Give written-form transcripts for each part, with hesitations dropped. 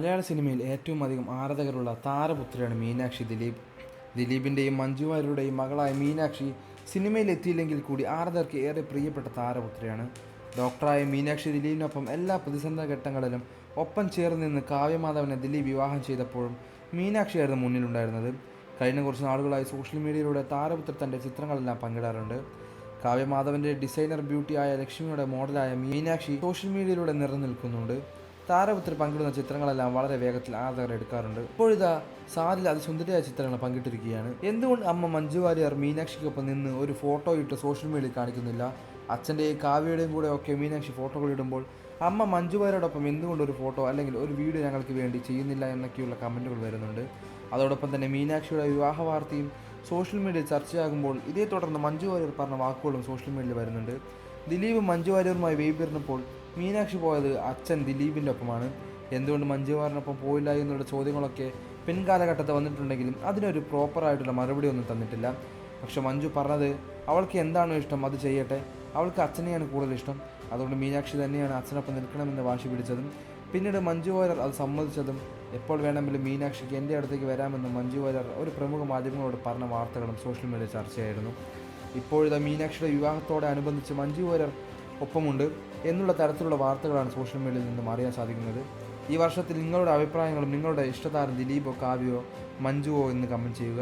മലയാള സിനിമയിൽ ഏറ്റവും അധികം ആരാധകരുള്ള താരപുത്രിയാണ് മീനാക്ഷി ദിലീപ്. ദിലീപിൻ്റെയും മഞ്ജു വാര്യരുടെയും മകളായ മീനാക്ഷി സിനിമയിൽ എത്തിയില്ലെങ്കിൽ കൂടി ആരാധകർക്ക് ഏറെ പ്രിയപ്പെട്ട താരപുത്രിയാണ്. ഡോക്ടറായ മീനാക്ഷി ദിലീപിനൊപ്പം എല്ലാ പ്രതിസന്ധി ഘട്ടങ്ങളിലും ഒപ്പം ചേർന്ന് നിന്ന് കാവ്യമാധവനെ ദിലീപ് വിവാഹം ചെയ്തപ്പോഴും മീനാക്ഷിയായിരുന്നു മുന്നിലുണ്ടായിരുന്നത്. കഴിഞ്ഞ കുറച്ച് നാളുകളായി സോഷ്യൽ മീഡിയയിലൂടെ താരപുത്രി തൻ്റെ ചിത്രങ്ങളെല്ലാം പങ്കിടാറുണ്ട്. കാവ്യമാധവൻ്റെ ഡിസൈനർ ബ്യൂട്ടിയായ ലക്ഷ്മിയുടെ മോഡലായ മീനാക്ഷി സോഷ്യൽ മീഡിയയിലൂടെ നിറഞ്ഞു നിൽക്കുന്നുണ്ട്. താരപുത്രി പങ്കിടുന്ന ചിത്രങ്ങളെല്ലാം വളരെ വേഗത്തിൽ ആരാധകർ എടുക്കാറുണ്ട്. ഇപ്പോഴിതാ സാരിൽ അതിസുന്ദരിയായ ചിത്രങ്ങൾ പങ്കിട്ടിരിക്കുകയാണ്. എന്തുകൊണ്ട് അമ്മ മഞ്ജു വാര്യർ മീനാക്ഷിക്കൊപ്പം നിന്ന് ഒരു ഫോട്ടോ ഇട്ട് സോഷ്യൽ മീഡിയയിൽ കാണിക്കുന്നില്ല? അച്ഛൻ്റെയും കാവ്യയുടെയും കൂടെ ഒക്കെ മീനാക്ഷി ഫോട്ടോകൾ ഇടുമ്പോൾ അമ്മ മഞ്ജു വാര്യരോടൊപ്പം എന്തുകൊണ്ട് ഒരു ഫോട്ടോ അല്ലെങ്കിൽ ഒരു വീഡിയോ ഞങ്ങൾക്ക് വേണ്ടി ചെയ്യുന്നില്ല എന്നൊക്കെയുള്ള കമൻറ്റുകൾ വരുന്നുണ്ട്. അതോടൊപ്പം തന്നെ മീനാക്ഷിയുടെ വിവാഹ വാർത്തയും സോഷ്യൽ മീഡിയയിൽ ചർച്ചയാകുമ്പോൾ ഇതേ തുടർന്ന് മഞ്ജു വാര്യർ പറഞ്ഞ വാക്കുകളും സോഷ്യൽ മീഡിയയിൽ വരുന്നുണ്ട്. ദിലീപ് മഞ്ജു വാര്യരുമായി വേയിപ്പിരുന്നപ്പോൾ മീനാക്ഷി പോയത് അച്ഛൻ ദിലീപിൻ്റെ ഒപ്പമാണ്. എന്തുകൊണ്ട് മഞ്ജു വാര്യനൊപ്പം പോയില്ല എന്നുള്ള ചോദ്യങ്ങളൊക്കെ പിൻകാലഘട്ടത്തിൽ വന്നിട്ടുണ്ടെങ്കിലും അതിനൊരു പ്രോപ്പറായിട്ടുള്ള മറുപടി ഒന്നും തന്നിട്ടില്ല. പക്ഷെ മഞ്ജു പറഞ്ഞത് അവൾക്ക് എന്താണോ ഇഷ്ടം അത് ചെയ്യട്ടെ, അവൾക്ക് അച്ഛനെയാണ് കൂടുതൽ ഇഷ്ടം, അതുകൊണ്ട് മീനാക്ഷി തന്നെയാണ് അച്ഛനൊപ്പം നിൽക്കണമെന്ന് വാശി പിടിച്ചതും പിന്നീട് മഞ്ജു വാര്യർ അത് സമ്മതിച്ചതും എപ്പോൾ വേണമെങ്കിലും മീനാക്ഷിക്ക് എൻ്റെ അടുത്തേക്ക് വരാമെന്ന് മഞ്ജു വാര്യർ ഒരു പ്രമുഖ മാധ്യമങ്ങളോട് പറഞ്ഞ വാർത്തകളും സോഷ്യൽ മീഡിയ ചർച്ചയായിരുന്നു. ഇപ്പോഴിതാ മീനാക്ഷിയുടെ വിവാഹത്തോടെ അനുബന്ധിച്ച് മഞ്ജു വാര്യർ ഒപ്പമുണ്ട് എന്നുള്ള തരത്തിലുള്ള വാർത്തകളാണ് സോഷ്യൽ മീഡിയയിൽ നിന്നും അറിയാൻ സാധിക്കുന്നത്. ഈ വർഷത്തിൽ നിങ്ങളുടെ അഭിപ്രായങ്ങളും നിങ്ങളുടെ ഇഷ്ടതാരം ദിലീപോ കാവ്യോ മഞ്ജുവോ എന്ന് കമൻറ്റ് ചെയ്യുക.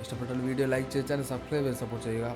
ഇഷ്ടപ്പെട്ട വീഡിയോ ലൈക്ക് ചെയ്ത് ചാനൽ സബ്സ്ക്രൈബ് ചെയ്ത് സപ്പോർട്ട് ചെയ്യുക.